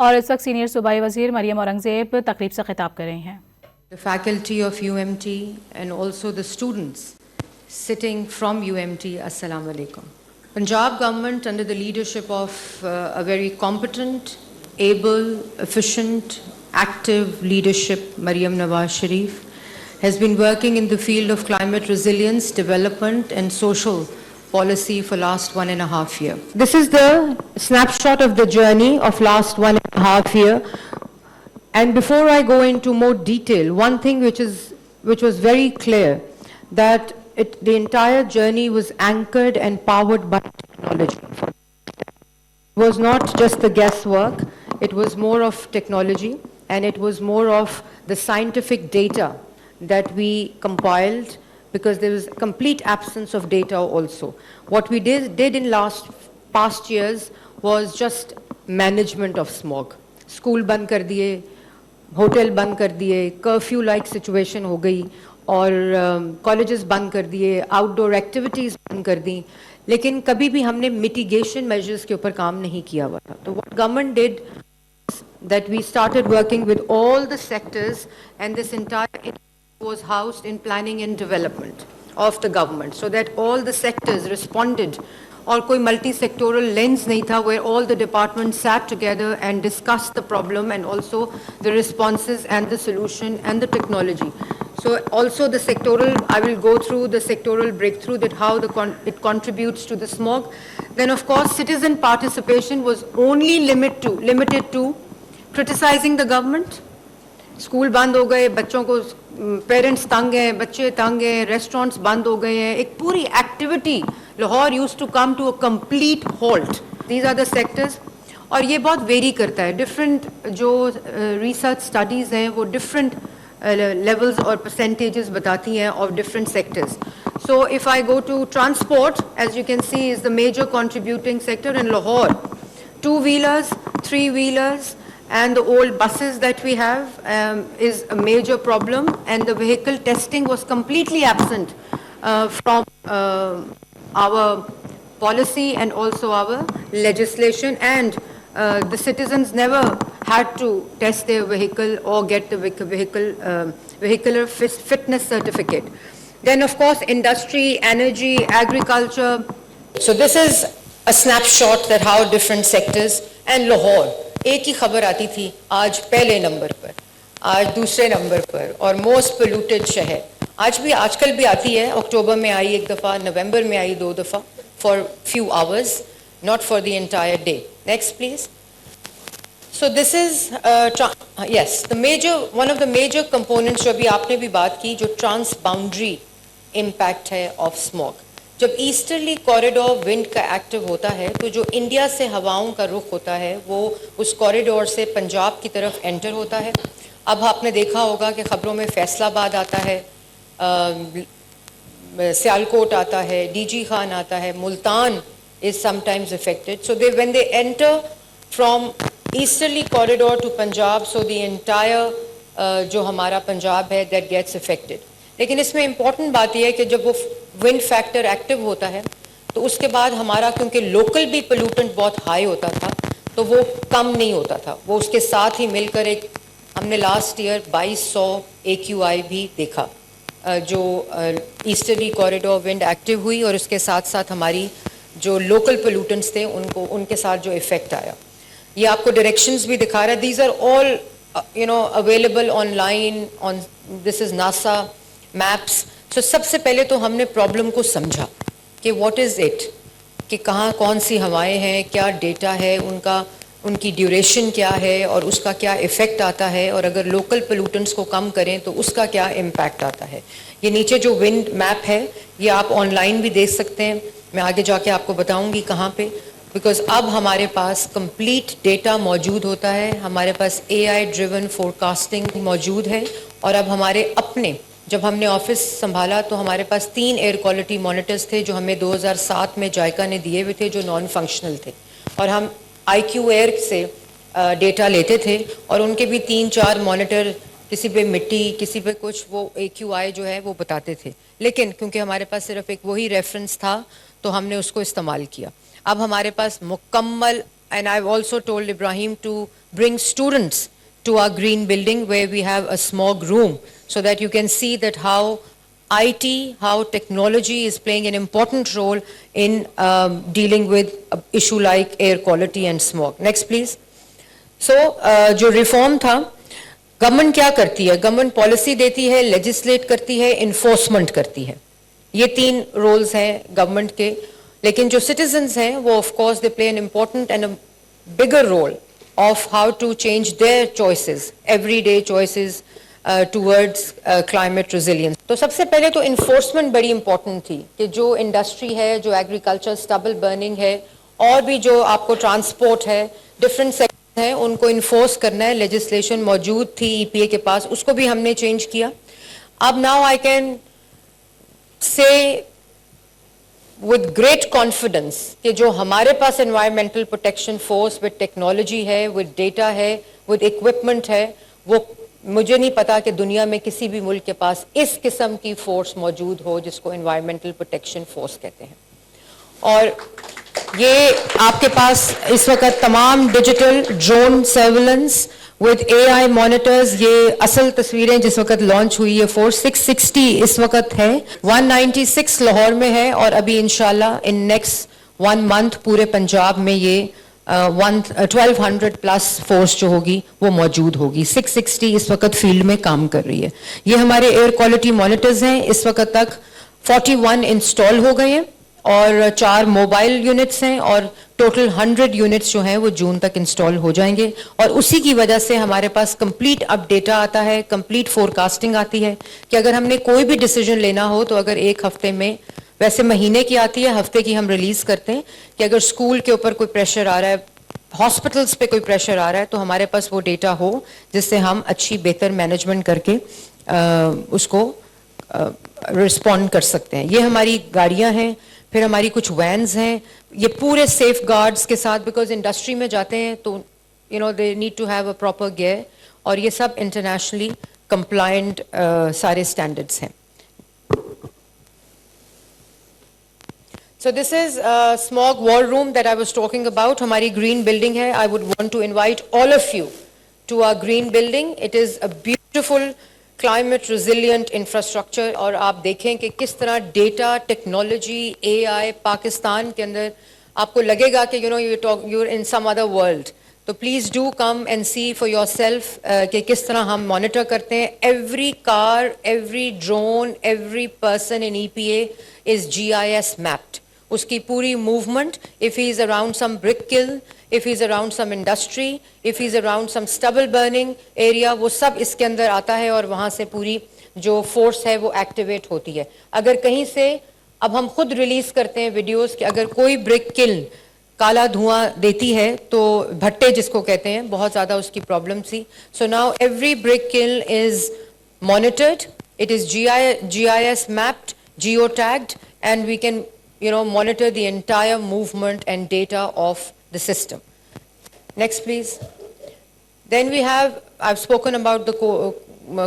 और इस वक्त सीनियर सूबाई वजीर मरियम औरंगजेब तकरीब से खिताब कर रही हैं। The faculty of UMT and also the students sitting from UMT, Assalamu alaikum. Punjab government under the leadership of a very competent, able, efficient, active leadership, Maryam Nawaz Sharif, has been working in the field of climate resilience, development and social policy for last 1.5 years. This is the snapshot of the journey of last 1.5 years. And before I go into more detail, one thing which was very clear, that the entire journey was anchored and powered by technology. It was not just the guesswork, it was more of technology, and it was more of the scientific data that we compiled, because there was a complete absence of data also. What we did in past years was just management of smog. School बंद कर दिए, hotel बंद कर दिए, curfew like situation हो गई, और colleges बंद कर दिए, आउटडोर एक्टिविटीज़ बंद कर दी, लेकिन कभी भी हमने मिटिगेशन मेजर्स के ऊपर काम नहीं किया हुआ था. तो what government did, that we started working with all the sectors, and this entire was housed in planning and development of the government, so that all the sectors responded. और कोई मल्टी सेक्टोरल लेंस नहीं था, where all the departments sat together and discussed the problem and also the responses and the solution and the technology. So also the sectoral, I will go through the sectoral breakthrough, that how it contributes to the smog. Then of course citizen participation was only limited to criticizing the government. School बंद हो गए, बच्चों को parents तंग हैं, बच्चे तंग हैं, रेस्टोरेंट्स बंद हो गए हैं, एक पूरी activity Lahore used to come to a complete halt. These are the sectors. और ये बहुत वेरी करता है, डिफरेंट जो रिसर्च स्टडीज़ हैं वो डिफरेंट लेवल्स और परसेंटेजेस बताती हैं of different sectors. So if I go to transport, as you can see, is the major contributing sector in Lahore. Two-wheelers, three-wheelers, and the old buses that we have is a major problem, and the vehicle testing was completely absent from our policy and also our legislation, and the citizens never had to test their vehicle or get the vehicular fitness certificate. Then of course industry, energy, agriculture. So this is a snapshot that how different sectors. And Lahore, एक ही खबर आती थी, आज पहले number पर, आज दूसरे number पर, और मोस्ट पोल्यूटेड शहर. आज भी, आजकल भी आती है, अक्टूबर में आई एक दफ़ा, नवंबर में आई 2 दफ़ा, for few hours, not for the entire day. Next please. So this is yes, one of the major components जो अभी आपने भी बात की, जो ट्रांसबाउंड्री इम्पैक्ट है ऑफ स्मॉग. जब ईस्टर्ली कॉरिडोर विंड का एक्टिव होता है, तो जो इंडिया से हवाओं का रुख होता है वो उस कॉरिडोर से पंजाब की तरफ एंटर होता है. अब आपने देखा होगा कि ख़बरों में फैसलाबाद आता है, सियालकोट आता है, डीजी खान आता है, Multan is sometimes affected. So when they enter from easterly corridor to Punjab, so the entire जो हमारा पंजाब है दैट गेट्स अफेक्टेड. लेकिन इसमें इम्पॉर्टेंट बात यह है कि जब वो विंड फैक्टर एक्टिव होता है, तो उसके बाद हमारा, क्योंकि लोकल भी पोल्यूटेंट बहुत हाई होता था, तो वो कम नहीं होता था, वो उसके साथ ही मिलकर एक, हमने लास्ट ईयर 2200 AQI भी देखा, जो ईस्टर्ली कॉरिडोर विंड एक्टिव हुई, और उसके साथ साथ हमारी जो लोकल पोल्यूटेंट्स थे उनके साथ जो इफेक्ट आया. ये आपको डायरेक्शंस भी दिखा रहा है. These are all available online on, this is NASA maps. तो सबसे पहले तो हमने प्रॉब्लम को समझा कि व्हाट इज़ इट, कि कहाँ कौन सी हवाएं हैं, क्या डेटा है उनका, उनकी ड्यूरेशन क्या है, और उसका क्या इफ़ेक्ट आता है, और अगर लोकल पोल्यूटेंट्स को कम करें तो उसका क्या इम्पैक्ट आता है. ये नीचे जो विंड मैप है ये आप ऑनलाइन भी देख सकते हैं, मैं आगे जाके आपको बताऊँगी कहाँ पे, बिकॉज अब हमारे पास कंप्लीट डेटा मौजूद होता है, हमारे पास AI ड्रिवन फोरकास्टिंग मौजूद है. और अब हमारे अपने, जब हमने ऑफिस संभाला तो हमारे पास 3 एयर क्वालिटी मॉनिटर्स थे जो हमें 2007 में जायका ने दिए हुए थे, जो नॉन फंक्शनल थे, और हम IQ एयर से डेटा लेते थे, और उनके भी 3-4 मॉनिटर, किसी पे मिट्टी, किसी पे कुछ, वो AQI जो है वो बताते थे. लेकिन क्योंकि हमारे पास सिर्फ एक वही रेफरेंस था, तो हमने उसको इस्तेमाल किया. अब हमारे पास मुकम्मल and I've also told Ibrahim to bring students to our green building where we have a smog room so that you can see that how IT, how technology is playing an important role in dealing with an issue like air quality and smog. Next please. So जो reform था, government क्या करती है? Government policy देती है, legislate करती है, enforcement करती है. ये तीन रोल्स हैं गवर्नमेंट के. लेकिन जो सिटीजन्स हैं वो of course they play an important and a bigger role of how to change their choices, everyday choices towards climate resilience. तो सबसे पहले तो इन्फोर्समेंट बड़ी इंपॉर्टेंट थी कि जो इंडस्ट्री है, जो एग्रीकल्चर स्टबल बर्निंग है और भी जो आपको ट्रांसपोर्ट है, डिफरेंट सेक्टर हैं, उनको इन्फोर्स करना है. लेजिस्लेशन मौजूद थी EPA के पास, उसको भी हमने चेंज किया. अब now I can say with great confidence कि जो हमारे पास environmental protection force with technology है, with data है, with equipment है, वो मुझे नहीं पता कि दुनिया में किसी भी मुल्क के पास इस किस्म की फोर्स मौजूद हो जिसको environmental protection force कहते हैं. और ये आपके पास इस वक्त तमाम digital drone surveillance with AI monitors, ये असल तस्वीरें जिस वक्त लॉन्च हुई है फोर्स 660 इस वक्त है, 196 लाहौर में है और अभी इंशाल्लाह इन नेक्स्ट 1 मंथ पूरे पंजाब में ये 1200 प्लस फोर्स जो होगी वो मौजूद होगी. 660 इस वक्त फील्ड में काम कर रही है. ये हमारे एयर क्वालिटी मॉनिटर्स हैं. इस वक्त तक 41 इंस्टॉल हो गए हैं और 4 मोबाइल यूनिट्स हैं और टोटल 100 यूनिट्स जो हैं वो जून तक इंस्टॉल हो जाएंगे. और उसी की वजह से हमारे पास कंप्लीट अब डेटा आता है, कंप्लीट फोरकास्टिंग आती है कि अगर हमने कोई भी डिसीजन लेना हो तो अगर एक हफ्ते में, वैसे महीने की आती है, हफ्ते की हम रिलीज करते हैं कि अगर स्कूल के ऊपर कोई प्रेशर आ रहा है, हॉस्पिटल्स पे कोई प्रेशर आ रहा है, तो हमारे पास वो डेटा हो जिससे हम अच्छी बेहतर मैनेजमेंट करके उसको रिस्पॉन्ड कर सकते हैं. ये हमारी गाड़ियां हैं, फिर हमारी कुछ वैन्स हैं, ये पूरे सेफ गार्ड्स के साथ, बिकॉज इंडस्ट्री में जाते हैं तो you know they need to have a proper gear और ये सब इंटरनेशनली कंप्लायंट सारे स्टैंडर्ड्स हैं. So this is a smog war room that I was talking about. हमारी green building है. I would want to invite all of you to our green building. It is a beautiful climate resilient infrastructure और आप देखें कि किस तरह data, technology, AI Pakistan के अंदर आपको लगेगा कि you're in some other world. तो please do come and see for yourself कि किस तरह हम monitor करते हैं. Every car, every drone, every person in EPA is GIS mapped. उसकी पूरी movement, if he is around some brick kiln, if he is around some industry, if he is around some stubble burning area, वो सब इसके अंदर आता है और वहाँ से पूरी जो force है वो activate होती है. अगर कहीं से, अब हम खुद release करते हैं videos कि अगर कोई brick kiln काला धुआं देती है तो भट्टे जिसको कहते हैं, बहुत ज़्यादा उसकी problem थी. So now every brick kiln is monitored, it is GIS mapped, geotagged, and we can monitor the entire movement and data of the system. Next, please. Then we have, I've spoken about the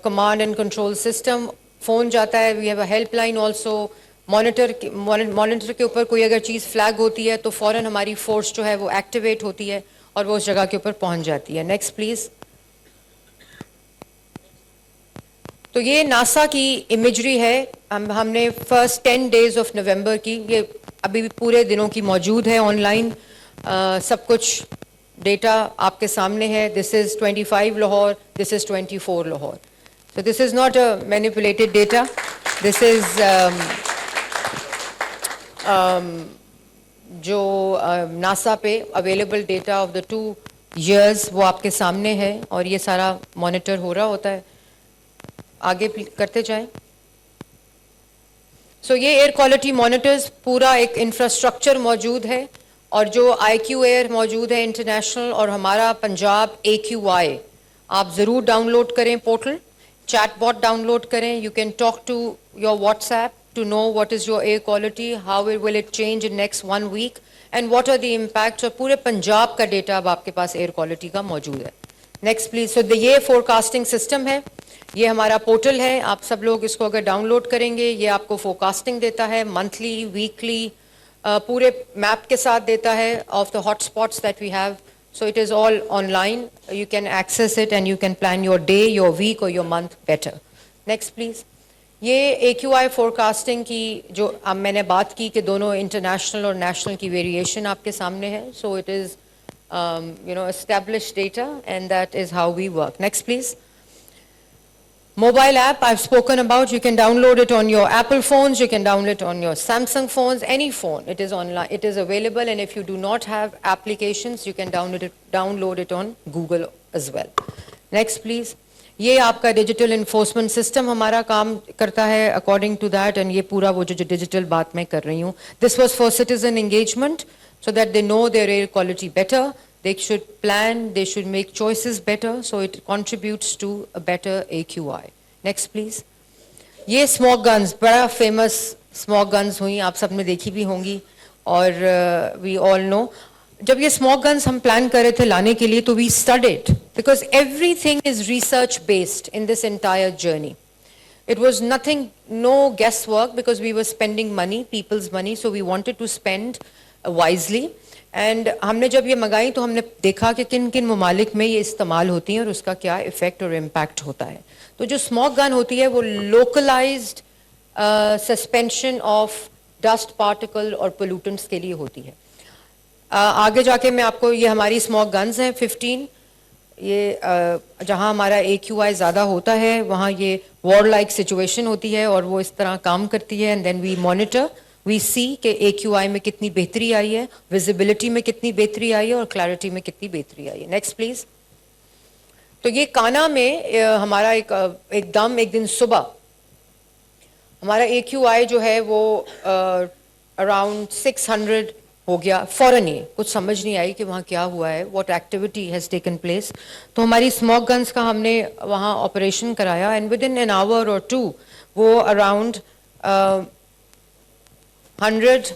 command and control system. Phone जाता है, we have a helpline also. Monitor के ऊपर कोई अगर चीज़ flag होती है तो फौरन हमारी फोर्स जो है वो एक्टिवेट होती है और वो उस जगह के ऊपर पहुंच जाती है. Next please. तो ये नासा की इमेजरी है. हमने फर्स्ट 10 days ऑफ नवंबर की, ये अभी भी पूरे दिनों की मौजूद है ऑनलाइन. सब कुछ डेटा आपके सामने है. This is 25 Lahore, this is 24 Lahore. So this is not a manipulated data. This is जो नासा पे available data of the 2 years वो आपके सामने है और ये सारा मॉनिटर हो रहा होता है. आगे करते जाएं. सो ये एयर क्वालिटी मॉनिटर्स पूरा एक इंफ्रास्ट्रक्चर मौजूद है और जो IQ एयर मौजूद है इंटरनेशनल और हमारा पंजाब AQI, आप ज़रूर डाउनलोड करें पोर्टल, चैटबॉट डाउनलोड करें. You can talk to your WhatsApp to know what is your air quality, how will it change in next 1 week and what are the impacts. और पूरे पंजाब का data अब आपके पास air quality का मौजूद है. Next please. सो ये फोरकास्टिंग सिस्टम है, ये हमारा पोर्टल है. आप सब लोग इसको अगर डाउनलोड करेंगे ये आपको फोरकास्टिंग देता है मंथली, वीकली, पूरे मैप के साथ देता है of the hotspots that we have. So it is all online. You can access it and you can plan your day, your week or your month better. Next please. ये AQI forecasting की जो अब मैंने बात की कि दोनों international और national की variation आपके सामने है. So it is established data and that is how we work. Next please. Mobile app I've spoken about, you can download it on your Apple phones, you can download it on your Samsung phones, any phone. It is online, it is available, and if you do not have applications, you can download it on Google as well. Next please. ये आपका digital enforcement system हमारा काम करता है according to that and ये पूरा वो जो डिजिटल बात मैं कर रही हूँ. This was for citizen engagement so that they know their air quality better. They should plan, they should make choices better, so it contributes to a better AQI. Next please. ये smog guns, बड़ा famous smog guns हुई, आप सबने देखी भी होंगी और we all know. जब ये smog guns हम plan कर रहे थे लाने के लिए तो we studied because everything is research based in this entire journey. It was nothing, no guesswork because we were spending money, people's money, so we wanted to spend wisely. And हमने जब ये मंगाई तो हमने देखा कि किन किन ममालिक में ये इस्तेमाल होती हैं और उसका क्या इफेक्ट और इम्पैक्ट होता है. तो जो स्मोक गन होती है वो localised suspension of dust particle और पोल्यूटेंट्स के लिए होती है. आगे जाके मैं आपको ये हमारी स्मोक गन्स हैं 15. ये जहाँ हमारा AQI ज़्यादा होता है वहाँ ये वॉर लाइक सिचुएशन होती है और वो इस तरह काम करती है. And then we monitor, we see कि AQI में कितनी बेहतरी आई है, विजिबिलिटी में कितनी बेहतरी आई है और क्लैरिटी में कितनी बेहतरी आई है. Next please. तो ये काना में हमारा एकदम एक दिन सुबह हमारा AQI जो है वो अराउंड 600 हो गया. फौरन ही कुछ समझ नहीं आई कि वहाँ क्या हुआ है, what activity has taken place. तो हमारी स्मोक गन्स का हमने वहाँ ऑपरेशन कराया and with in an hour और 2 वो अराउंड 100,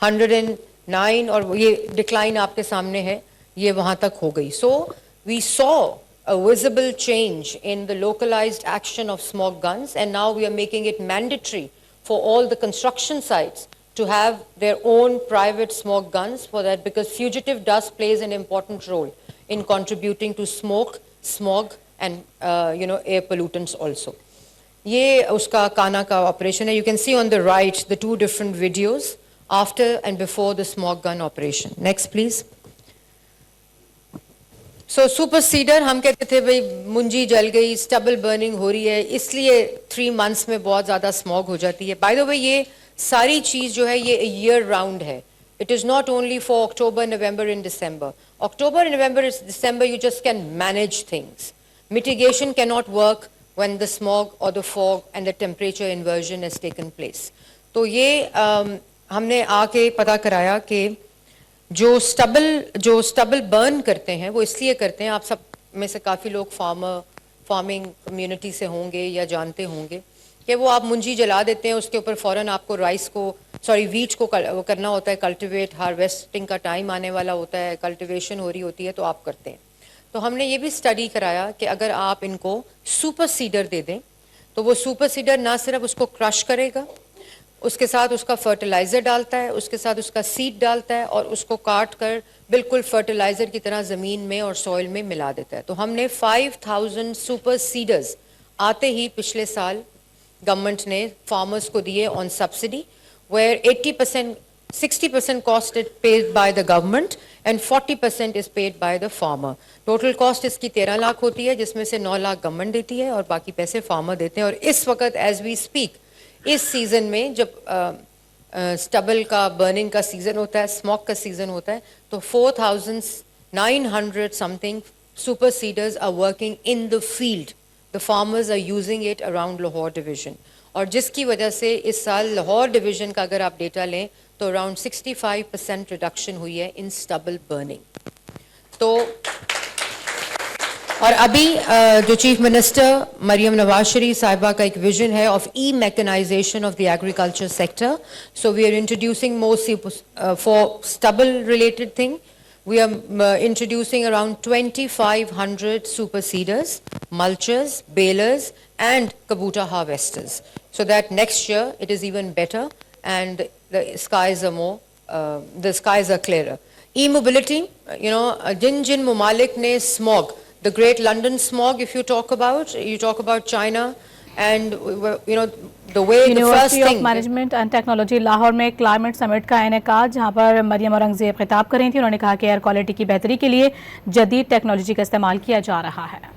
109 और ये डिक्लाइन आपके सामने है, ये वहाँ तक हो गई. So we saw a visible change in the localized action of smoke guns, and now we are making it mandatory for all the construction sites to have their own private smoke guns for that, because fugitive dust plays an important role in contributing to smoke, smog and air pollutants also. ये उसका काना का operation है. You can see on the right the 2 different videos after and before the smoke gun operation. Next please. So super seeder हम कहते थे भाई मुंजी जल गई, स्टबल बर्निंग हो रही है, इसलिए 3 months में बहुत ज़्यादा स्मॉग हो जाती है. बाय द वे ये सारी चीज़ जो है ये ईयर राउंड है. It is not only for October, November and December. October, November, December you just can manage things. Mitigation cannot work when the smog or the fog and the temperature inversion has taken place. तो ये हमने आके पता कराया कि जो stubble burn करते हैं वो इसलिए करते हैं. आप सब में से काफ़ी लोग फार्मिंग कम्युनिटी से होंगे या जानते होंगे कि वो आप मुंजी जला देते हैं, उसके ऊपर फ़ौरन आपको वीट को करना होता है कल्टिवेट. हार्वेस्टिंग का टाइम आने वाला होता है, कल्टिवेशन हो रही होती है, तो आप करते हैं. तो हमने ये भी स्टडी कराया कि अगर आप इनको सुपर सीडर दे दें तो वो सुपर सीडर ना सिर्फ उसको क्रश करेगा, उसके साथ उसका फर्टिलाइज़र डालता है, उसके साथ उसका सीड डालता है और उसको काट कर बिल्कुल फर्टिलाइज़र की तरह ज़मीन में और सॉइल में मिला देता है. तो हमने 5000 सुपर सीडर्स आते ही पिछले साल गवर्नमेंट ने फार्मर्स को दिए on subsidy, where 60% cost is paid by the government and 40% is paid by the farmer. Total cost इसकी 13 लाख होती है, जिसमें से 9 लाख गवर्नमेंट देती है और बाकी पैसे फार्मर देते हैं. और इस वक्त एज वी स्पीक इस सीज़न में जब स्टबल का बर्निंग का सीज़न होता है, स्मोक का सीज़न होता है, तो 4900 something super seeders are working in the field. The farmers are using it around Lahore division, और जिसकी वजह से इस साल लाहौर डिवीजन का अगर आप डेटा लें तो अराउंड 65% रिडक्शन हुई है इन स्टबल बर्निंग. तो और अभी जो चीफ मिनिस्टर मरियम नवाज शरीफ साहिबा का एक विजन है of e mechanisation of the agriculture sector. So we are introducing more for stubble related thing. We are introducing around 2500 super seeders, mulchers, balers and kabuta harvesters, so that next year it is even better and the skies are more the skies are clearer. E-mobility, जिन मुमालिक ने smog, the Great London smog, if you talk about China, and the way the first university of thing. Management and technology Lahore में climate summit का इनेकाद, जहां पर मरियम औरंगजेब खिताब कर रही थी। उन्होंने कहा कि एयर क्वालिटी की बेहतरी के लिए जदीद टेक्नोलॉजी का इस्तेमाल किया जा रहा है।